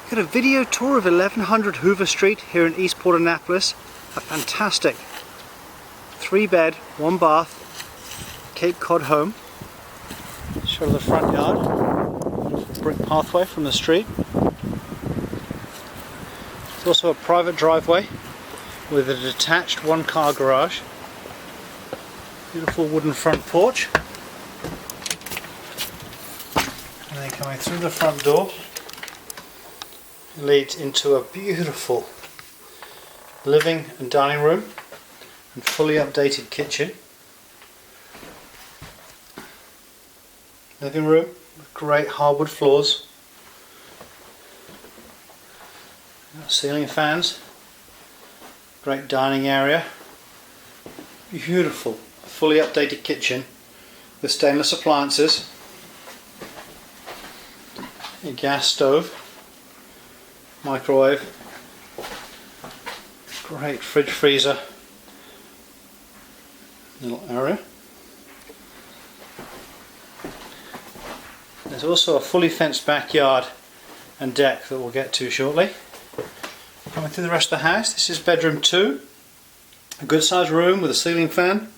Got a video tour of 1100 Hoover Street here in Eastport, Annapolis. A fantastic 3-bed, 1-bath Cape Cod home. Show the front yard. Brick pathway from the street. There's also a private driveway with a detached 1-car garage. Beautiful wooden front porch. And then coming through the front door, it leads into a beautiful living and dining room and fully updated kitchen. Living room with great hardwood floors, ceiling fans, great dining area, beautiful fully updated kitchen with stainless appliances, a gas stove, microwave, great fridge freezer little area. There's also a fully fenced backyard and deck that we'll get to shortly. Coming through the rest of the house, this is bedroom 2. A good sized room with a ceiling fan,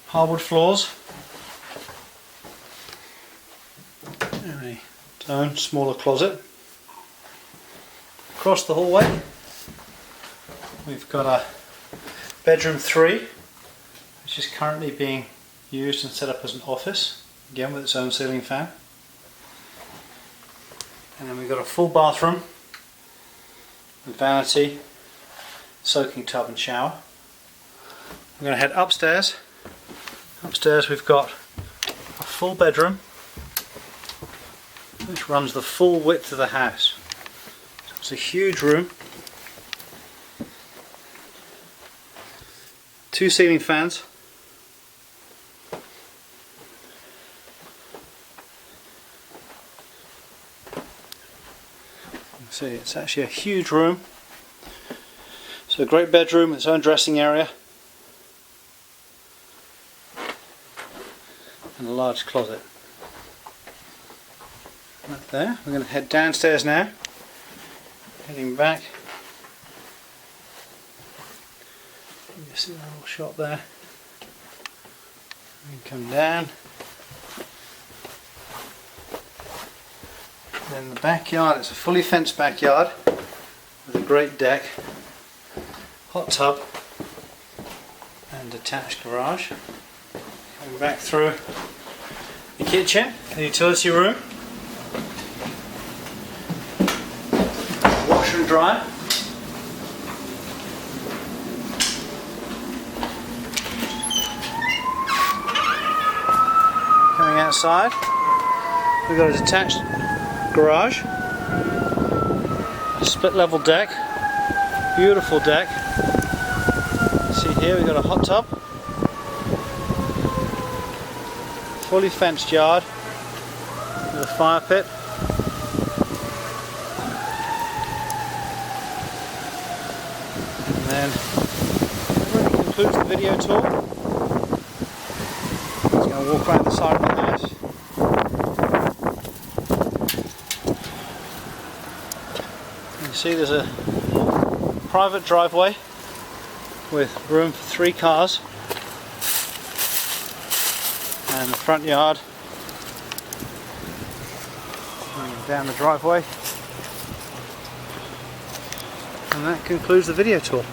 hardwood floors, and a own smaller closet. Across the hallway we've got a bedroom 3, which is currently being used and set up as an office, again with its own ceiling fan. And then we've got a full bathroom with vanity, soaking tub and shower. I'm going to head upstairs. Upstairs we've got a full bedroom which runs the full width of the house. So it's a huge room. 2 ceiling fans. See, it's actually a huge room. So a great bedroom with its own dressing area and a large closet. Right there. We're going to head downstairs now. Heading back. You see the little shop there. We can come down. Then the backyard, it's a fully fenced backyard with a great deck, hot tub and detached garage. Coming back through the kitchen, the utility room, washer and dryer. Coming outside, we've got a detached garage, a split level deck, beautiful deck. See here we've got a hot tub, fully fenced yard with a fire pit, and then that really concludes the video tour. Just going to walk around the side of the house. See, there's a private driveway with room for 3 cars and the front yard going down the driveway, and that concludes the video tour.